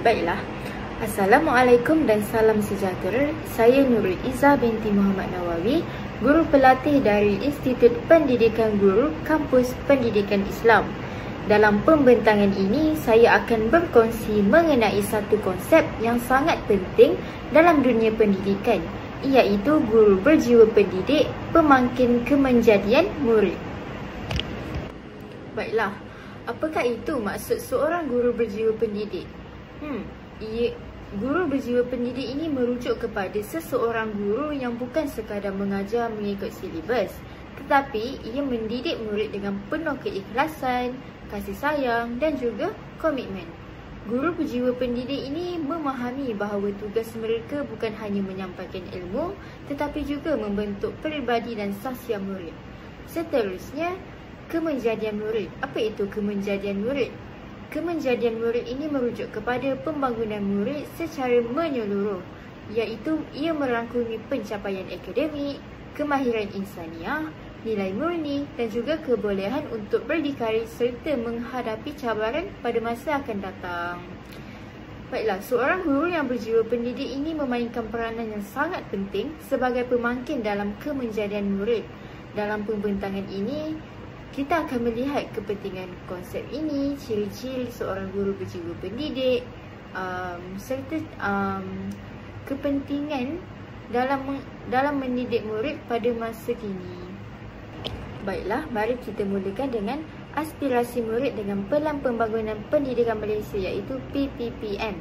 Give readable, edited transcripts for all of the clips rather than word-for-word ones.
baiklah. Assalamualaikum dan salam sejahtera. Saya Nurul Izzah binti Muhammad Nawawi, guru pelatih dari Institut Pendidikan Guru Kampus Pendidikan Islam. Dalam pembentangan ini, saya akan berkongsi mengenai satu konsep yang sangat penting dalam dunia pendidikan, iaitu guru berjiwa pendidik, pemangkin kemenjadian murid. Baiklah, apakah itu maksud seorang guru berjiwa pendidik? Guru berjiwa pendidik ini merujuk kepada seseorang guru yang bukan sekadar mengajar mengikut silibus, tetapi ia mendidik murid dengan penuh keikhlasan, kasih sayang dan juga komitmen. Guru berjiwa pendidik ini memahami bahawa tugas mereka bukan hanya menyampaikan ilmu, tetapi juga membentuk peribadi dan sahsia murid. Seterusnya, kemenjadian murid. Apa itu kemenjadian murid? Kemenjadian murid ini merujuk kepada pembangunan murid secara menyeluruh, iaitu ia merangkumi pencapaian akademik, kemahiran insaniah, nilai murni dan juga kebolehan untuk berdikari serta menghadapi cabaran pada masa akan datang. Baiklah, seorang guru yang berjiwa pendidik ini memainkan peranan yang sangat penting sebagai pemangkin dalam kemenjadian murid. Dalam pembentangan ini, kita akan melihat kepentingan konsep ini, ciri-ciri seorang guru berjiwa pendidik, serta kepentingan dalam mendidik murid pada masa kini. Baiklah, mari kita mulakan dengan aspirasi murid dengan Pelan Pembangunan Pendidikan Malaysia, iaitu PPPM.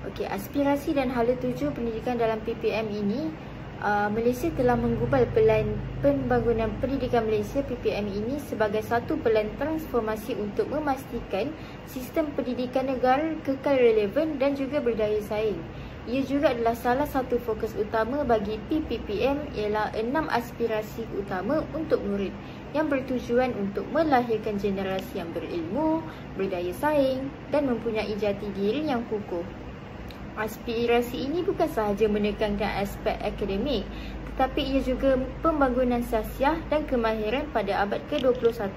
Okey, aspirasi dan hala tuju pendidikan dalam PPM ini, Malaysia telah menggubal Pelan Pembangunan Pendidikan Malaysia PPM ini sebagai satu pelan transformasi untuk memastikan sistem pendidikan negara kekal relevan dan juga berdaya saing. Ia juga adalah salah satu fokus utama bagi PPPM, ialah 6 aspirasi utama untuk murid yang bertujuan untuk melahirkan generasi yang berilmu, berdaya saing dan mempunyai jati diri yang kukuh. Aspirasi ini bukan sahaja menekankan aspek akademik, tetapi ia juga pembangunan sahsiah dan kemahiran pada abad ke-21.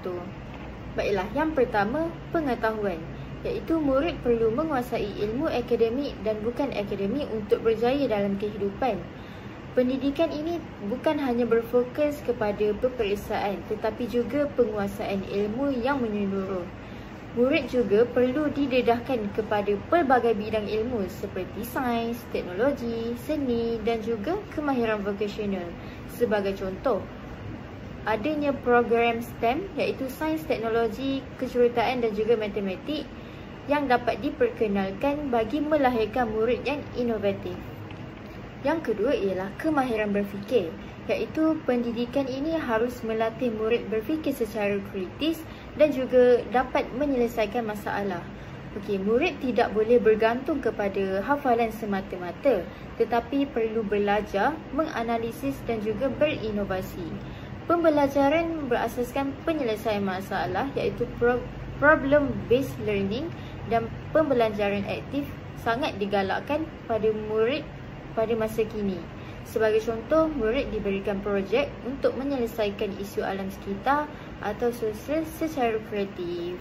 Baiklah, yang pertama, pengetahuan, iaitu murid perlu menguasai ilmu akademik dan bukan akademik untuk berjaya dalam kehidupan. Pendidikan ini bukan hanya berfokus kepada peperiksaan, tetapi juga penguasaan ilmu yang menyeluruh. Murid juga perlu didedahkan kepada pelbagai bidang ilmu seperti sains, teknologi, seni dan juga kemahiran vokasional. Sebagai contoh, adanya program STEM, iaitu sains, teknologi, kejuruteraan dan juga matematik yang dapat diperkenalkan bagi melahirkan murid yang inovatif. Yang kedua ialah kemahiran berfikir, iaitu pendidikan ini harus melatih murid berfikir secara kritis dan juga dapat menyelesaikan masalah. Okey, murid tidak boleh bergantung kepada hafalan semata-mata, tetapi perlu belajar, menganalisis dan juga berinovasi. Pembelajaran berasaskan penyelesaian masalah, iaitu problem based learning, dan pembelajaran aktif sangat digalakkan pada murid pada masa kini. Sebagai contoh, murid diberikan projek untuk menyelesaikan isu alam sekitar atau sosial secara kreatif.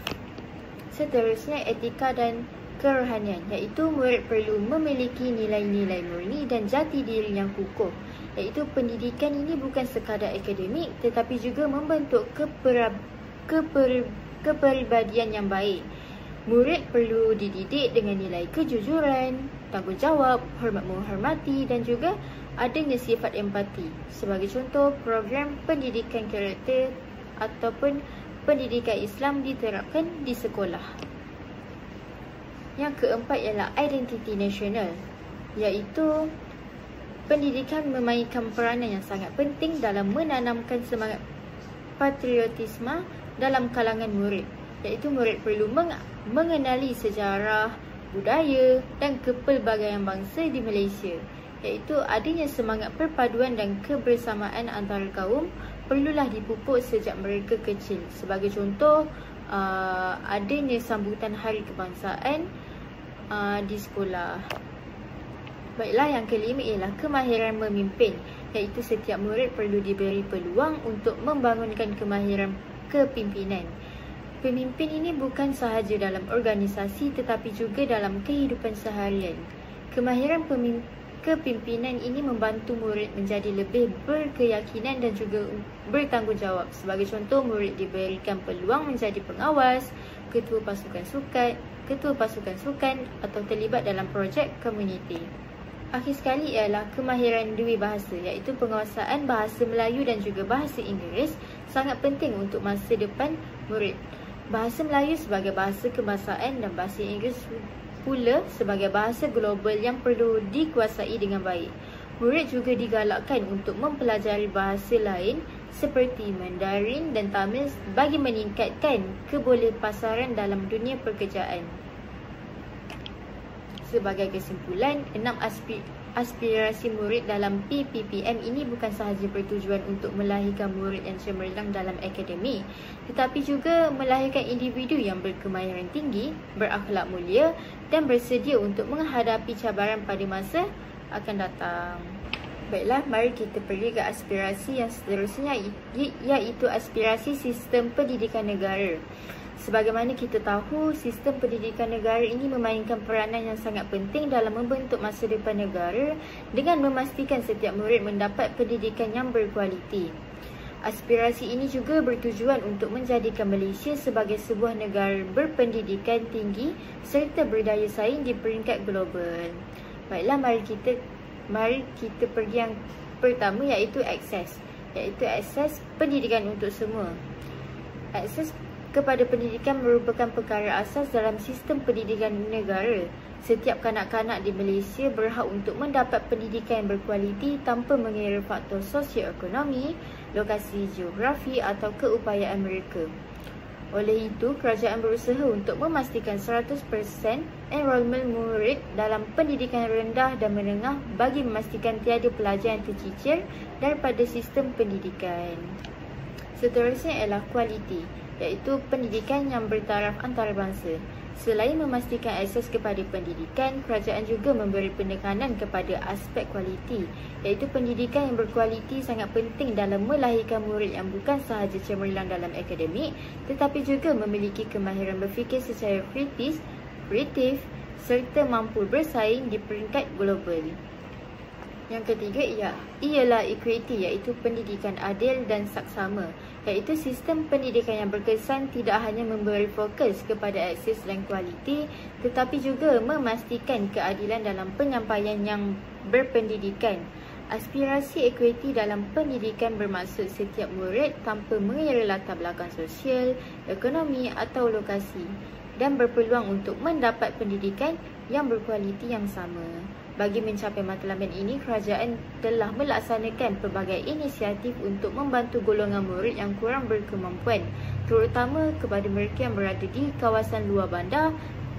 Seterusnya, etika dan kerohanian, iaitu murid perlu memiliki nilai-nilai murni dan jati diri yang kukuh. Iaitu pendidikan ini bukan sekadar akademik tetapi juga membentuk kepribadian yang baik. Murid perlu dididik dengan nilai kejujuran, tanggungjawab, hormat menghormati dan juga adanya sifat empati. Sebagai contoh, program pendidikan karakter ataupun pendidikan Islam diterapkan di sekolah. Yang keempat ialah identiti nasional, iaitu pendidikan memainkan peranan yang sangat penting dalam menanamkan semangat patriotisme dalam kalangan murid. Iaitu murid perlu mengenali sejarah, budaya dan kepelbagaian bangsa di Malaysia. Iaitu adanya semangat perpaduan dan kebersamaan antara kaum perlulah dipupuk sejak mereka kecil. Sebagai contoh, adanya sambutan Hari Kebangsaan di sekolah. Baiklah, yang kelima ialah kemahiran memimpin, iaitu setiap murid perlu diberi peluang untuk membangunkan kemahiran kepimpinan. Pemimpin ini bukan sahaja dalam organisasi tetapi juga dalam kehidupan seharian. Kemahiran kepimpinan ini membantu murid menjadi lebih berkeyakinan dan juga bertanggungjawab. Sebagai contoh, murid diberikan peluang menjadi pengawas, ketua pasukan sukan atau terlibat dalam projek komuniti. Akhir sekali ialah kemahiran dua bahasa, iaitu penguasaan bahasa Melayu dan juga bahasa Inggeris sangat penting untuk masa depan murid. Bahasa Melayu sebagai bahasa kebangsaan dan bahasa Inggeris pula sebagai bahasa global yang perlu dikuasai dengan baik. Murid juga digalakkan untuk mempelajari bahasa lain seperti Mandarin dan Tamil bagi meningkatkan kebolehpasaran dalam dunia pekerjaan. Sebagai kesimpulan, 6 aspirasi murid dalam PPPM ini bukan sahaja bertujuan untuk melahirkan murid yang cemerlang dalam akademik, tetapi juga melahirkan individu yang berkemahiran tinggi, berakhlak mulia dan bersedia untuk menghadapi cabaran pada masa akan datang. Baiklah, mari kita pergi ke aspirasi yang seterusnya, iaitu aspirasi sistem pendidikan negara. Sebagaimana kita tahu, sistem pendidikan negara ini memainkan peranan yang sangat penting dalam membentuk masa depan negara dengan memastikan setiap murid mendapat pendidikan yang berkualiti. Aspirasi ini juga bertujuan untuk menjadikan Malaysia sebagai sebuah negara berpendidikan tinggi serta berdaya saing di peringkat global. Baiklah, mari kita pergi yang pertama, iaitu akses pendidikan untuk semua. Akses kepada pendidikan merupakan perkara asas dalam sistem pendidikan negara. Setiap kanak-kanak di Malaysia berhak untuk mendapat pendidikan yang berkualiti tanpa mengira faktor sosioekonomi, lokasi geografi atau keupayaan mereka. Oleh itu, kerajaan berusaha untuk memastikan 100% enrolment murid dalam pendidikan rendah dan menengah bagi memastikan tiada pelajar yang tercicir daripada sistem pendidikan. Seterusnya ialah kualiti, iaitu pendidikan yang bertaraf antarabangsa. Selain memastikan akses kepada pendidikan, kerajaan juga memberi penekanan kepada aspek kualiti, iaitu pendidikan yang berkualiti sangat penting dalam melahirkan murid yang bukan sahaja cemerlang dalam akademik tetapi juga memiliki kemahiran berfikir secara kritis, kreatif serta mampu bersaing di peringkat global. Yang ketiga ialah equity, iaitu pendidikan adil dan saksama, iaitu sistem pendidikan yang berkesan tidak hanya memberi fokus kepada akses dan kualiti tetapi juga memastikan keadilan dalam penyampaian yang berpendidikan. Aspirasi equity dalam pendidikan bermaksud setiap murid tanpa mengira latar belakang sosial, ekonomi atau lokasi dan berpeluang untuk mendapat pendidikan yang berkualiti yang sama. Bagi mencapai matlamat ini, kerajaan telah melaksanakan pelbagai inisiatif untuk membantu golongan murid yang kurang berkemampuan, terutama kepada mereka yang berada di kawasan luar bandar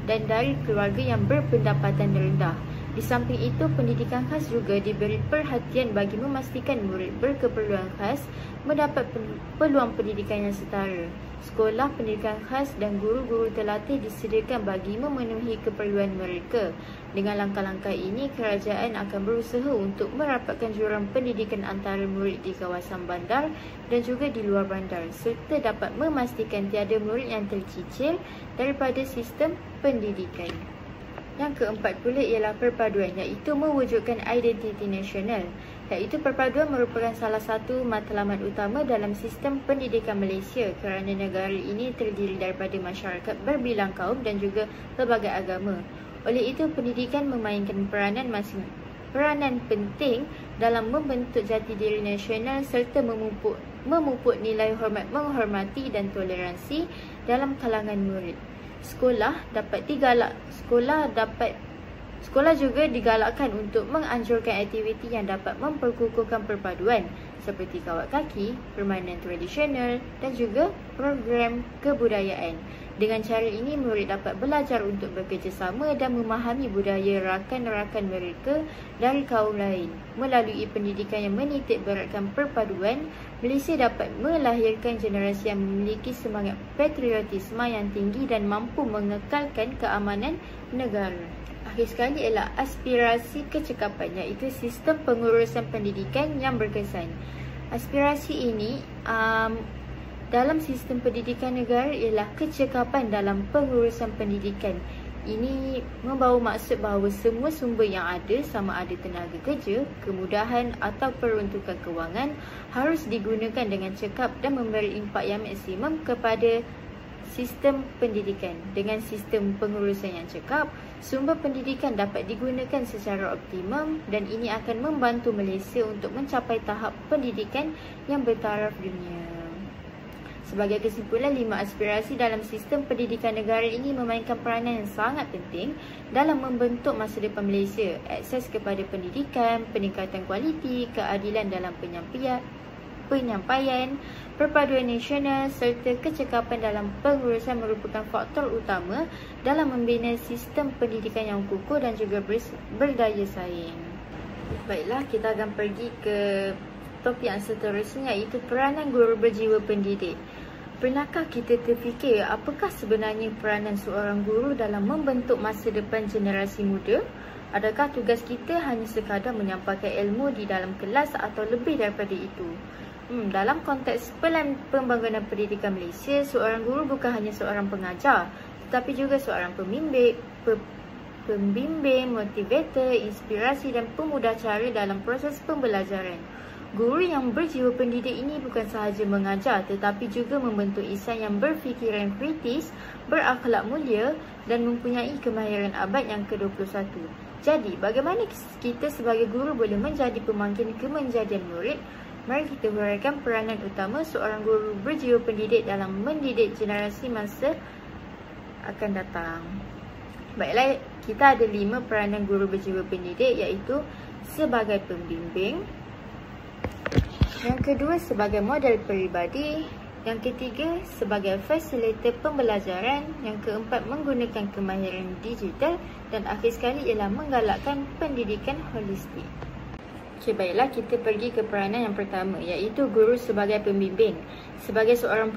dan dari keluarga yang berpendapatan rendah. Di samping itu, pendidikan khas juga diberi perhatian bagi memastikan murid berkeperluan khas mendapat peluang pendidikan yang setara. Sekolah pendidikan khas dan guru-guru terlatih disediakan bagi memenuhi keperluan mereka. Dengan langkah-langkah ini, kerajaan akan berusaha untuk merapatkan jurang pendidikan antara murid di kawasan bandar dan juga di luar bandar serta dapat memastikan tiada murid yang tercicir daripada sistem pendidikan. Yang keempat pula ialah perpaduan, iaitu mewujudkan identiti nasional. Iaitu perpaduan merupakan salah satu matlamat utama dalam sistem pendidikan Malaysia kerana negara ini terdiri daripada masyarakat berbilang kaum dan juga pelbagai agama. Oleh itu, pendidikan memainkan peranan penting dalam membentuk jati diri nasional serta memupuk nilai hormat menghormati dan toleransi dalam kalangan murid. Sekolah juga digalakkan untuk menganjurkan aktiviti yang dapat memperkukuhkan perpaduan seperti kawat kaki, permainan tradisional dan juga program kebudayaan. Dengan cara ini, murid dapat belajar untuk bekerjasama dan memahami budaya rakan-rakan mereka dari kaum lain. Melalui pendidikan yang menitik beratkan perpaduan, Malaysia dapat melahirkan generasi yang memiliki semangat patriotisme yang tinggi dan mampu mengekalkan keamanan negara. Akhir sekali ialah aspirasi kecekapan, iaitu sistem pengurusan pendidikan yang berkesan. Aspirasi ini dalam sistem pendidikan negara ialah kecekapan dalam pengurusan pendidikan. Ini membawa maksud bahawa semua sumber yang ada, sama ada tenaga kerja, kemudahan atau peruntukan kewangan, harus digunakan dengan cekap dan memberi impak yang maksimum kepada sistem pendidikan. Dengan sistem pengurusan yang cekap, sumber pendidikan dapat digunakan secara optimum dan ini akan membantu Malaysia untuk mencapai tahap pendidikan yang bertaraf dunia. Sebagai kesimpulan, 5 aspirasi dalam sistem pendidikan negara ini memainkan peranan yang sangat penting dalam membentuk masa depan Malaysia. Akses kepada pendidikan, peningkatan kualiti, keadilan dalam penyampaian, perpaduan nasional serta kecekapan dalam pengurusan merupakan faktor utama dalam membina sistem pendidikan yang kukuh dan juga berdaya saing. Baiklah, kita akan pergi ke topik yang seterusnya, iaitu peranan guru berjiwa pendidik. Pernahkah kita terfikir apakah sebenarnya peranan seorang guru dalam membentuk masa depan generasi muda? Adakah tugas kita hanya sekadar menyampaikan ilmu di dalam kelas atau lebih daripada itu? Dalam konteks pembangunan pendidikan Malaysia, seorang guru bukan hanya seorang pengajar, tetapi juga seorang pembimbing, motivator, inspirasi dan pemudah cara dalam proses pembelajaran. Guru yang berjiwa pendidik ini bukan sahaja mengajar tetapi juga membentuk insan yang berfikiran kritis, berakhlak mulia dan mempunyai kemahiran abad yang ke-21. Jadi, bagaimana kita sebagai guru boleh menjadi pemangkin kemenjadian murid? Mari kita huraikan peranan utama seorang guru berjiwa pendidik dalam mendidik generasi masa akan datang. Baiklah, kita ada 5 peranan guru berjiwa pendidik, iaitu sebagai pembimbing, yang kedua sebagai model peribadi, yang ketiga sebagai fasilitator pembelajaran, yang keempat menggunakan kemahiran digital dan akhir sekali ialah menggalakkan pendidikan holistik. Okey, baiklah, kita pergi ke peranan yang pertama, iaitu guru sebagai pembimbing. Sebagai seorang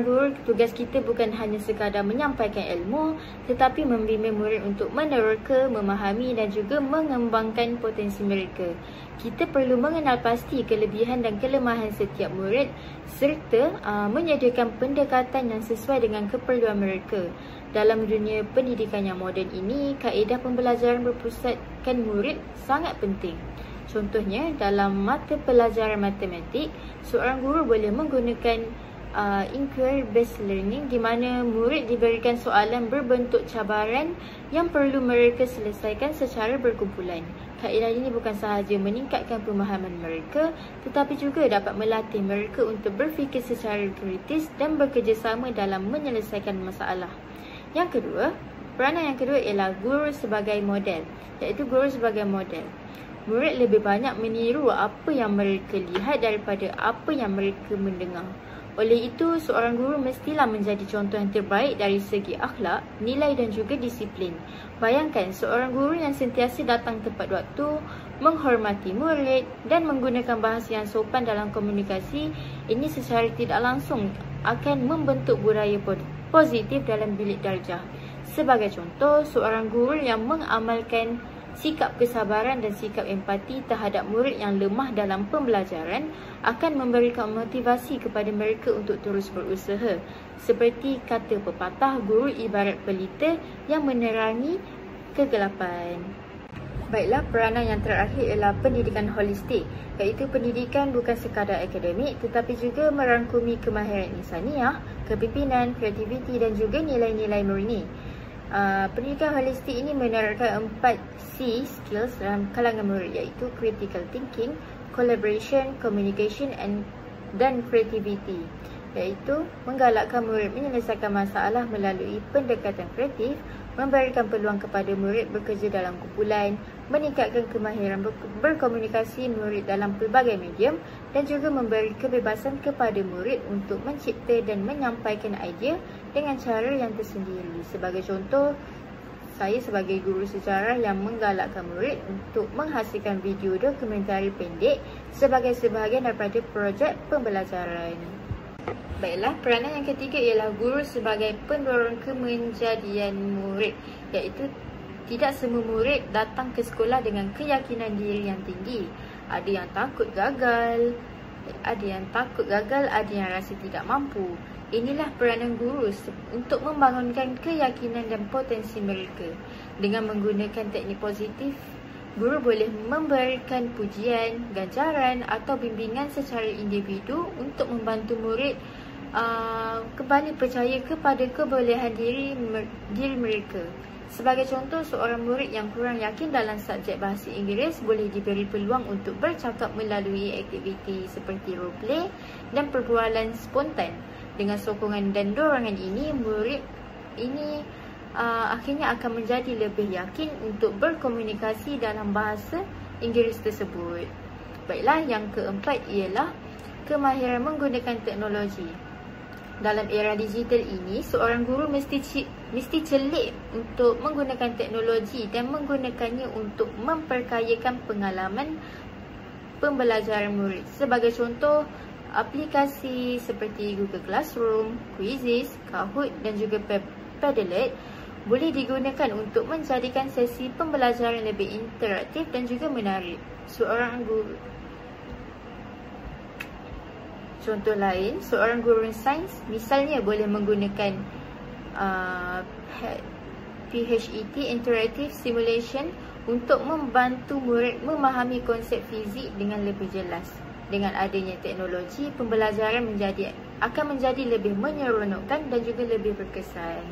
guru, tugas kita bukan hanya sekadar menyampaikan ilmu tetapi membimbing murid untuk menerka, memahami dan juga mengembangkan potensi mereka. Kita perlu mengenal pasti kelebihan dan kelemahan setiap murid serta menyediakan pendekatan yang sesuai dengan keperluan mereka. Dalam dunia pendidikan yang moden ini, kaedah pembelajaran berpusatkan murid sangat penting. Contohnya, dalam mata pelajaran matematik, seorang guru boleh menggunakan inquiry based learning di mana murid diberikan soalan berbentuk cabaran yang perlu mereka selesaikan secara berkumpulan. Kaedah ini bukan sahaja meningkatkan pemahaman mereka tetapi juga dapat melatih mereka untuk berfikir secara kritis dan bekerjasama dalam menyelesaikan masalah. Yang kedua, peranan yang kedua ialah guru sebagai model, iaitu guru sebagai model. Murid lebih banyak meniru apa yang mereka lihat daripada apa yang mereka mendengar. Oleh itu, seorang guru mestilah menjadi contoh yang terbaik dari segi akhlak, nilai dan juga disiplin. Bayangkan seorang guru yang sentiasa datang tepat waktu, menghormati murid dan menggunakan bahasa yang sopan dalam komunikasi, ini secara tidak langsung akan membentuk budaya positif dalam bilik darjah. Sebagai contoh, seorang guru yang mengamalkan sikap kesabaran dan sikap empati terhadap murid yang lemah dalam pembelajaran akan memberikan motivasi kepada mereka untuk terus berusaha. Seperti kata pepatah, guru ibarat pelita yang menerangi kegelapan. Baiklah, peranan yang terakhir ialah pendidikan holistik, iaitu pendidikan bukan sekadar akademik tetapi juga merangkumi kemahiran insaniah, kepimpinan, kreativiti dan juga nilai-nilai murni. Pendidikan holistik ini menerapkan 4C skills dalam kalangan murid, iaitu critical thinking, collaboration, communication dan creativity, iaitu menggalakkan murid menyelesaikan masalah melalui pendekatan kreatif, memberikan peluang kepada murid bekerja dalam kumpulan, meningkatkan kemahiran berkomunikasi murid dalam pelbagai medium dan juga memberi kebebasan kepada murid untuk mencipta dan menyampaikan idea dengan cara yang tersendiri. Sebagai contoh, saya sebagai guru sejarah yang menggalakkan murid untuk menghasilkan video dokumentari pendek sebagai sebahagian daripada projek pembelajaran. Baiklah, peranan yang ketiga ialah guru sebagai pendorong kemenjadian murid, iaitu tidak semua murid datang ke sekolah dengan keyakinan diri yang tinggi. Ada yang takut gagal, ada yang takut gagal, ada yang rasa tidak mampu. Inilah peranan guru untuk membangunkan keyakinan dan potensi mereka. Dengan menggunakan teknik positif, guru boleh memberikan pujian, ganjaran atau bimbingan secara individu untuk membantu murid kembali percaya kepada kebolehan diri mereka. Sebagai contoh, seorang murid yang kurang yakin dalam subjek bahasa Inggeris boleh diberi peluang untuk bercakap melalui aktiviti seperti role play dan perbualan spontan. Dengan sokongan dan dorongan ini, murid ini akhirnya akan menjadi lebih yakin untuk berkomunikasi dalam bahasa Inggeris tersebut. Baiklah, yang keempat ialah kemahiran menggunakan teknologi. Dalam era digital ini, seorang guru mesti celik untuk menggunakan teknologi dan menggunakannya untuk memperkayakan pengalaman pembelajaran murid. Sebagai contoh, aplikasi seperti Google Classroom, Quizizz, Kahoot dan juga Padlet boleh digunakan untuk menjadikan sesi pembelajaran lebih interaktif dan juga menarik. Contoh lain, seorang guru sains misalnya boleh menggunakan PHET Interactive Simulation untuk membantu murid memahami konsep fizik dengan lebih jelas. Dengan adanya teknologi, pembelajaran akan menjadi lebih menyeronokkan dan juga lebih berkesan.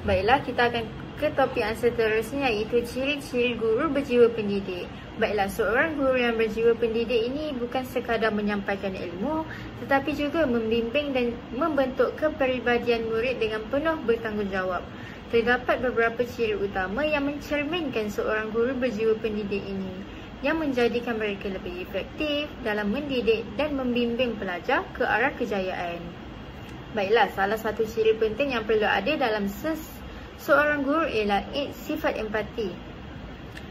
Baiklah, kita akan ke topik yang seterusnya, iaitu ciri-ciri guru berjiwa pendidik. Baiklah, seorang guru yang berjiwa pendidik ini bukan sekadar menyampaikan ilmu, tetapi juga membimbing dan membentuk kepribadian murid dengan penuh bertanggungjawab. Terdapat beberapa ciri utama yang mencerminkan seorang guru berjiwa pendidik ini, yang menjadikan mereka lebih efektif dalam mendidik dan membimbing pelajar ke arah kejayaan. Baiklah, salah satu ciri penting yang perlu ada dalam seorang guru ialah sifat empati,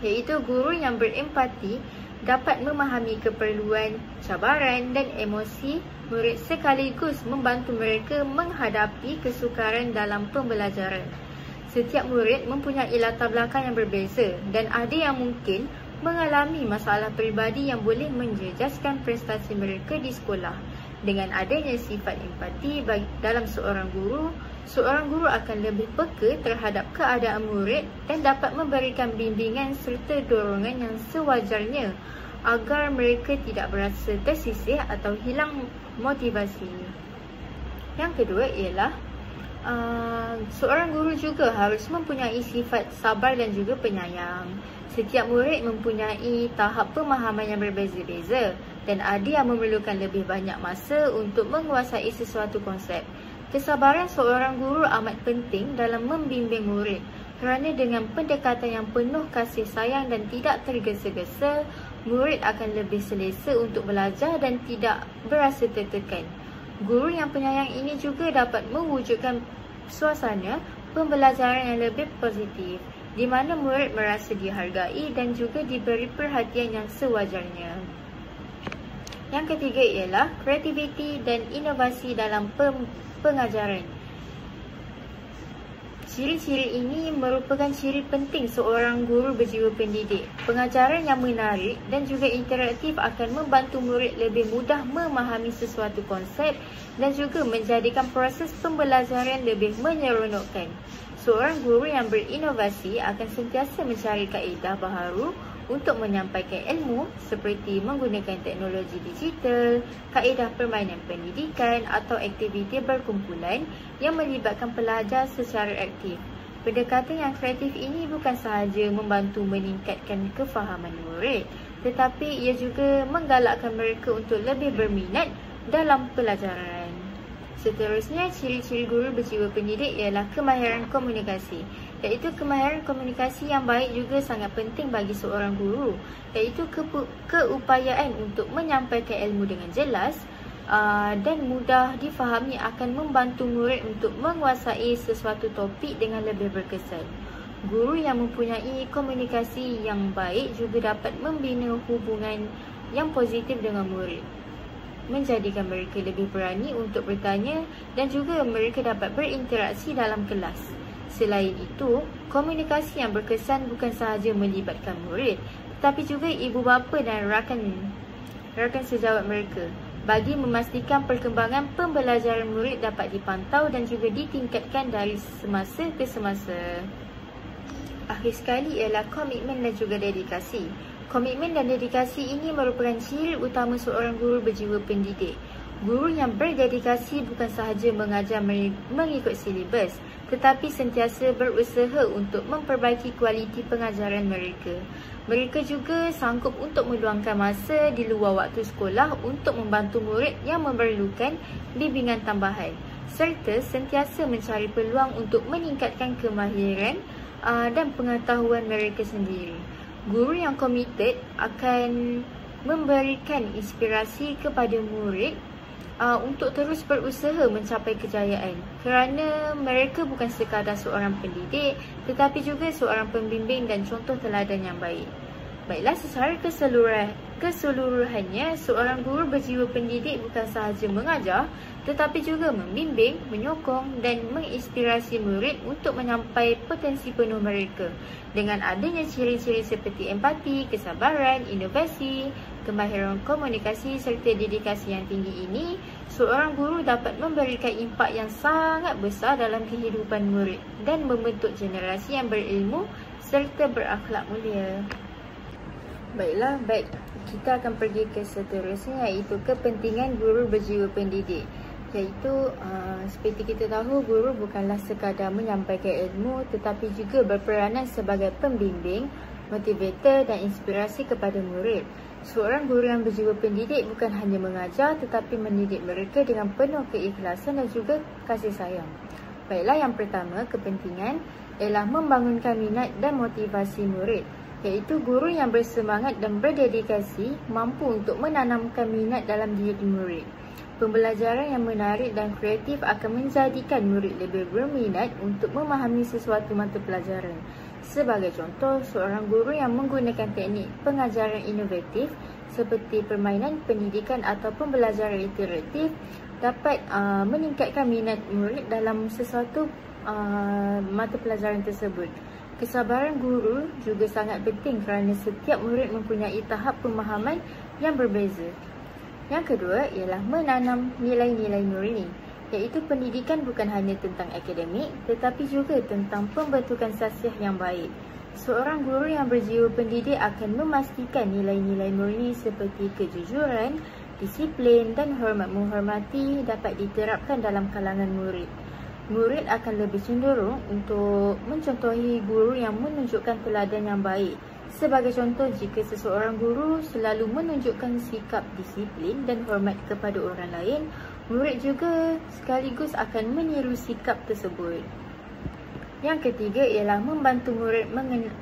iaitu guru yang berempati dapat memahami keperluan, cabaran dan emosi murid sekaligus membantu mereka menghadapi kesukaran dalam pembelajaran. Setiap murid mempunyai latar belakang yang berbeza dan ada yang mungkin mengalami masalah peribadi yang boleh menjejaskan prestasi mereka di sekolah. Dengan adanya sifat empati dalam seorang guru akan lebih peka terhadap keadaan murid dan dapat memberikan bimbingan serta dorongan yang sewajarnya agar mereka tidak berasa tersisih atau hilang motivasi. Yang kedua ialah seorang guru juga harus mempunyai sifat sabar dan juga penyayang. Setiap murid mempunyai tahap pemahaman yang berbeza-beza dan ada yang memerlukan lebih banyak masa untuk menguasai sesuatu konsep. Kesabaran seorang guru amat penting dalam membimbing murid kerana dengan pendekatan yang penuh kasih sayang dan tidak tergesa-gesa, murid akan lebih selesa untuk belajar dan tidak berasa tertekan. Guru yang penyayang ini juga dapat mewujudkan suasana pembelajaran yang lebih positif, di mana murid merasa dihargai dan juga diberi perhatian yang sewajarnya. Yang ketiga ialah kreativiti dan inovasi dalam pengajaran. Ciri-ciri ini merupakan ciri penting seorang guru berjiwa pendidik. Pengajaran yang menarik dan juga interaktif akan membantu murid lebih mudah memahami sesuatu konsep dan juga menjadikan proses pembelajaran lebih menyeronokkan. Seorang guru yang berinovasi akan sentiasa mencari kaedah baharu untuk menyampaikan ilmu seperti menggunakan teknologi digital, kaedah permainan pendidikan atau aktiviti berkumpulan yang melibatkan pelajar secara aktif. Pendekatan yang kreatif ini bukan sahaja membantu meningkatkan kefahaman murid, tetapi ia juga menggalakkan mereka untuk lebih berminat dalam pelajaran. Seterusnya, ciri-ciri guru berjiwa pendidik ialah kemahiran komunikasi. Iaitu kemahiran komunikasi yang baik juga sangat penting bagi seorang guru, iaitu keupayaan untuk menyampaikan ilmu dengan jelas dan mudah difahami akan membantu murid untuk menguasai sesuatu topik dengan lebih berkesan. Guru yang mempunyai komunikasi yang baik juga dapat membina hubungan yang positif dengan murid, menjadikan mereka lebih berani untuk bertanya dan juga mereka dapat berinteraksi dalam kelas. Selain itu, komunikasi yang berkesan bukan sahaja melibatkan murid, tetapi juga ibu bapa dan rakan sejawat mereka bagi memastikan perkembangan pembelajaran murid dapat dipantau dan juga ditingkatkan dari semasa ke semasa. Akhir sekali ialah komitmen dan juga dedikasi. Komitmen dan dedikasi ini merupakan ciri utama seorang guru berjiwa pendidik. Guru yang berdedikasi bukan sahaja mengajar mengikut silibus, tetapi sentiasa berusaha untuk memperbaiki kualiti pengajaran mereka. Mereka juga sanggup untuk meluangkan masa di luar waktu sekolah untuk membantu murid yang memerlukan bimbingan tambahan, serta sentiasa mencari peluang untuk meningkatkan kemahiran dan pengetahuan mereka sendiri. Guru yang komited akan memberikan inspirasi kepada murid untuk terus berusaha mencapai kejayaan, kerana mereka bukan sekadar seorang pendidik tetapi juga seorang pembimbing dan contoh teladan yang baik. Baiklah, secara keseluruhannya, seorang guru berjiwa pendidik bukan sahaja mengajar tetapi juga membimbing, menyokong dan menginspirasi murid untuk menyampai potensi penuh mereka. Dengan adanya ciri-ciri seperti empati, kesabaran, inovasi, kemahiran komunikasi serta dedikasi yang tinggi ini, seorang guru dapat memberikan impak yang sangat besar dalam kehidupan murid dan membentuk generasi yang berilmu serta berakhlak mulia. Baiklah, kita akan pergi ke seterusnya, iaitu kepentingan guru berjiwa pendidik. Iaitu seperti kita tahu, guru bukanlah sekadar menyampaikan ilmu tetapi juga berperanan sebagai pembimbing, motivator dan inspirasi kepada murid. Seorang guru yang berjiwa pendidik bukan hanya mengajar tetapi mendidik mereka dengan penuh keikhlasan dan juga kasih sayang. Baiklah, yang pertama, kepentingan ialah membangunkan minat dan motivasi murid. Iaitu guru yang bersemangat dan berdedikasi mampu untuk menanamkan minat dalam diri murid. Pembelajaran yang menarik dan kreatif akan menjadikan murid lebih berminat untuk memahami sesuatu mata pelajaran. Sebagai contoh, seorang guru yang menggunakan teknik pengajaran inovatif seperti permainan pendidikan atau pembelajaran iteratif dapat meningkatkan minat murid dalam sesuatu mata pelajaran tersebut. Kesabaran guru juga sangat penting kerana setiap murid mempunyai tahap pemahaman yang berbeza. Yang kedua ialah menanam nilai-nilai murni, iaitu pendidikan bukan hanya tentang akademik tetapi juga tentang pembentukan sasiah yang baik. Seorang guru yang berjiwa pendidik akan memastikan nilai-nilai murni seperti kejujuran, disiplin dan hormat menghormati dapat diterapkan dalam kalangan murid. Murid akan lebih cenderung untuk mencontohi guru yang menunjukkan teladan yang baik. Sebagai contoh, jika seseorang guru selalu menunjukkan sikap disiplin dan hormat kepada orang lain, murid juga sekaligus akan meniru sikap tersebut. Yang ketiga ialah membantu murid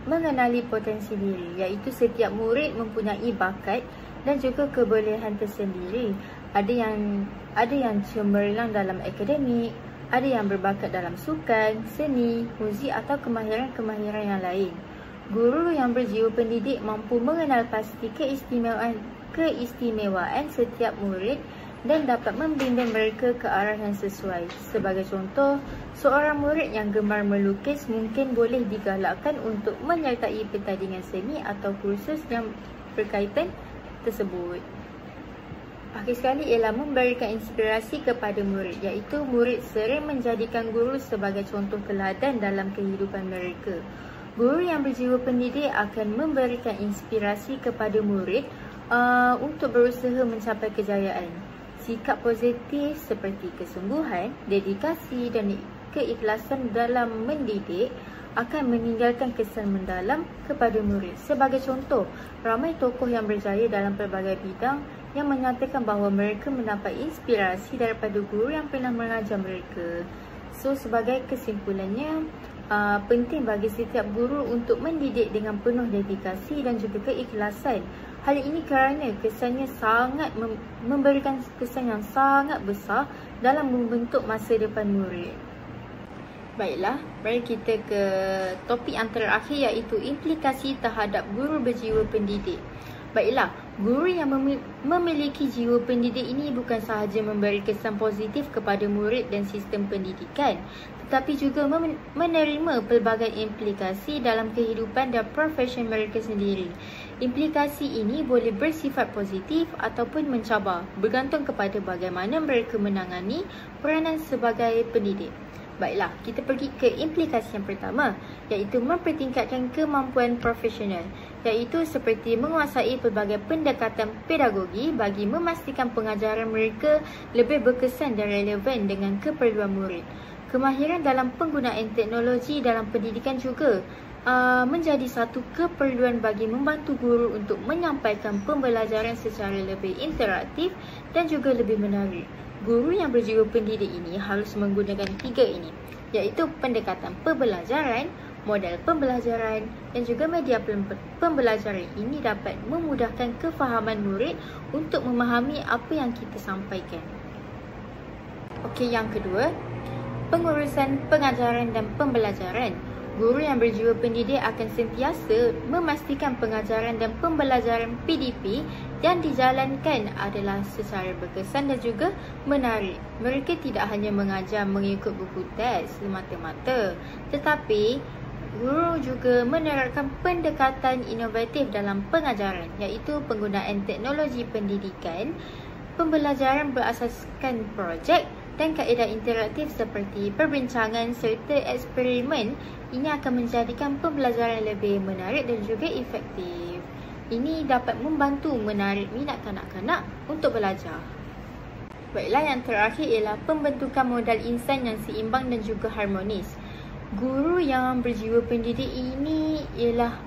mengenali potensi diri, iaitu setiap murid mempunyai bakat dan juga kebolehan tersendiri. Ada yang cemerlang dalam akademik, ada yang berbakat dalam sukan, seni, muzik atau kemahiran-kemahiran yang lain. Guru yang berjiwa pendidik mampu mengenal pasti keistimewaan setiap murid dan dapat membimbing mereka ke arah yang sesuai. Sebagai contoh, seorang murid yang gemar melukis mungkin boleh digalakkan untuk menyertai pertandingan seni atau kursus yang berkaitan tersebut. Akhir sekali ialah memberikan inspirasi kepada murid, iaitu murid sering menjadikan guru sebagai contoh teladan dalam kehidupan mereka. Guru yang berjiwa pendidik akan memberikan inspirasi kepada murid untuk berusaha mencapai kejayaan. Sikap positif seperti kesungguhan, dedikasi dan keikhlasan dalam mendidik akan meninggalkan kesan mendalam kepada murid. Sebagai contoh, ramai tokoh yang berjaya dalam pelbagai bidang yang menyatakan bahawa mereka mendapat inspirasi daripada guru yang pernah mengajar mereka. So, sebagai kesimpulannya, penting bagi setiap guru untuk mendidik dengan penuh dedikasi dan juga keikhlasan. Hal ini kerana kesannya sangat memberikan kesan yang sangat besar dalam membentuk masa depan murid. Baiklah, mari kita ke topik yang terakhir, iaitu implikasi terhadap guru berjiwa pendidik. Baiklah, guru yang memiliki jiwa pendidik ini bukan sahaja memberi kesan positif kepada murid dan sistem pendidikan, tetapi juga menerima pelbagai implikasi dalam kehidupan dan profesi mereka sendiri. Implikasi ini boleh bersifat positif ataupun mencabar, bergantung kepada bagaimana mereka menangani peranan sebagai pendidik. Baiklah, kita pergi ke implikasi yang pertama, iaitu mempertingkatkan kemampuan profesional, iaitu seperti menguasai pelbagai pendekatan pedagogi bagi memastikan pengajaran mereka lebih berkesan dan relevan dengan keperluan murid. Kemahiran dalam penggunaan teknologi dalam pendidikan juga menjadi satu keperluan bagi membantu guru untuk menyampaikan pembelajaran secara lebih interaktif dan juga lebih menarik. Guru yang berjiwa pendidik ini harus menggunakan 3 ini, iaitu pendekatan pembelajaran, model pembelajaran dan juga media pembelajaran. Ini dapat memudahkan kefahaman murid untuk memahami apa yang kita sampaikan. Okey, yang kedua, pengurusan pengajaran dan pembelajaran. Guru yang berjiwa pendidik akan sentiasa memastikan pengajaran dan pembelajaran PDP yang dijalankan adalah secara berkesan dan juga menarik. Mereka tidak hanya mengajar mengikut buku teks semata-mata, tetapi guru juga menerapkan pendekatan inovatif dalam pengajaran, iaitu penggunaan teknologi pendidikan, pembelajaran berasaskan projek dan kaedah interaktif seperti perbincangan serta eksperimen. Ini akan menjadikan pembelajaran lebih menarik dan juga efektif. Ini dapat membantu menarik minat kanak-kanak untuk belajar. Baiklah, yang terakhir ialah pembentukan modal insan yang seimbang dan juga harmonis. Guru yang berjiwa pendidik ini ialah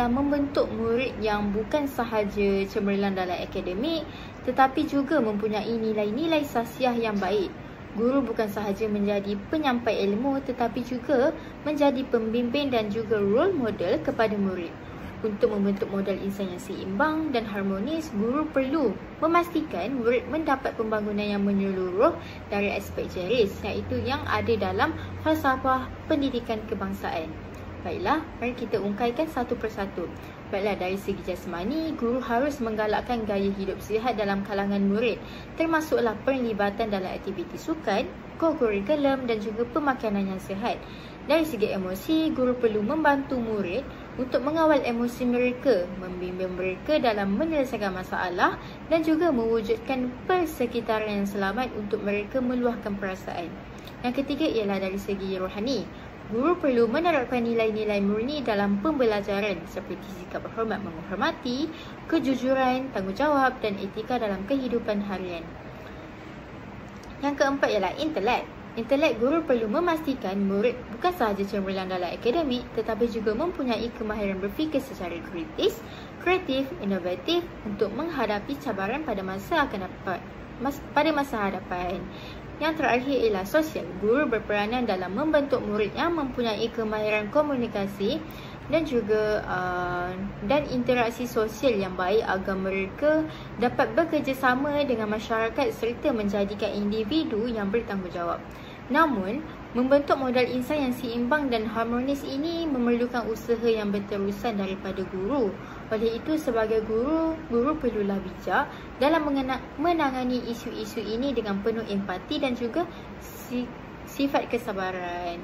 membentuk murid yang bukan sahaja cemerlang dalam akademik, tetapi juga mempunyai nilai-nilai sasiah yang baik. Guru bukan sahaja menjadi penyampai ilmu, tetapi juga menjadi pembimbing dan juga role model kepada murid. Untuk membentuk modal insan yang seimbang dan harmonis, guru perlu memastikan murid mendapat pembangunan yang menyeluruh dari aspek jeris, iaitu yang ada dalam falsafah pendidikan kebangsaan. Baiklah, mari kita ungkaikan satu persatu. Baiklah, dari segi jasmani, guru harus menggalakkan gaya hidup sihat dalam kalangan murid, termasuklah perlibatan dalam aktiviti sukan, kokurikulum dan juga pemakanan yang sihat. Dari segi emosi, guru perlu membantu murid untuk mengawal emosi mereka, membimbing mereka dalam menyelesaikan masalah dan juga mewujudkan persekitaran yang selamat untuk mereka meluahkan perasaan. Yang ketiga ialah dari segi rohani. Guru perlu menerapkan nilai-nilai murni dalam pembelajaran seperti sikap berhormat menghormati, kejujuran, tanggungjawab dan etika dalam kehidupan harian. Yang keempat ialah intelek. Intelek, guru perlu memastikan murid bukan sahaja cemerlang dalam akademik, tetapi juga mempunyai kemahiran berfikir secara kritis, kreatif, inovatif untuk menghadapi cabaran pada masa hadapan. Yang terakhir ialah sosial. Guru berperanan dalam membentuk murid yang mempunyai kemahiran komunikasi dan juga interaksi sosial yang baik agar mereka dapat bekerjasama dengan masyarakat serta menjadikan individu yang bertanggungjawab. Namun, membentuk modal insan yang seimbang dan harmonis ini memerlukan usaha yang berterusan daripada guru. Oleh itu, sebagai guru perlulah bijak dalam menangani isu-isu ini dengan penuh empati dan juga sifat kesabaran.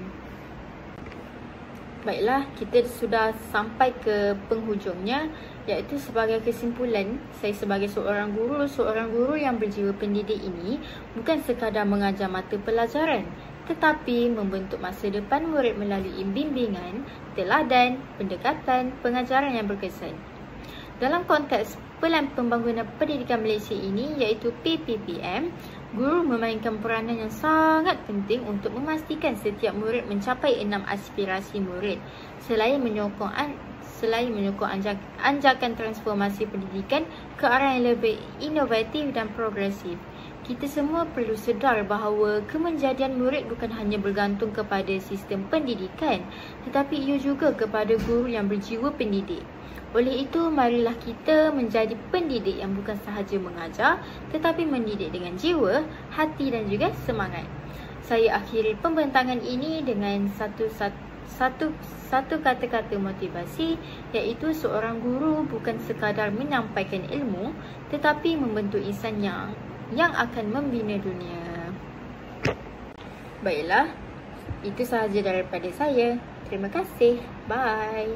Baiklah, kita sudah sampai ke penghujungnya, iaitu sebagai kesimpulan, saya sebagai seorang guru yang berjiwa pendidik ini bukan sekadar mengajar mata pelajaran, tetapi membentuk masa depan murid melalui bimbingan, teladan, pendekatan, pengajaran yang berkesan. Dalam konteks Pelan Pembangunan Pendidikan Malaysia ini, iaitu PPPM, guru memainkan peranan yang sangat penting untuk memastikan setiap murid mencapai 6 aspirasi murid, selain menyokong anjakan transformasi pendidikan ke arah yang lebih inovatif dan progresif. Kita semua perlu sedar bahawa kemenjadian murid bukan hanya bergantung kepada sistem pendidikan, tetapi ia juga kepada guru yang berjiwa pendidik. Oleh itu, marilah kita menjadi pendidik yang bukan sahaja mengajar, tetapi mendidik dengan jiwa, hati dan juga semangat. Saya akhiri pembentangan ini dengan satu kata-kata motivasi, iaitu seorang guru bukan sekadar menyampaikan ilmu, tetapi membentuk insan yang akan membina dunia. Baiklah, itu sahaja daripada saya. Terima kasih. Bye.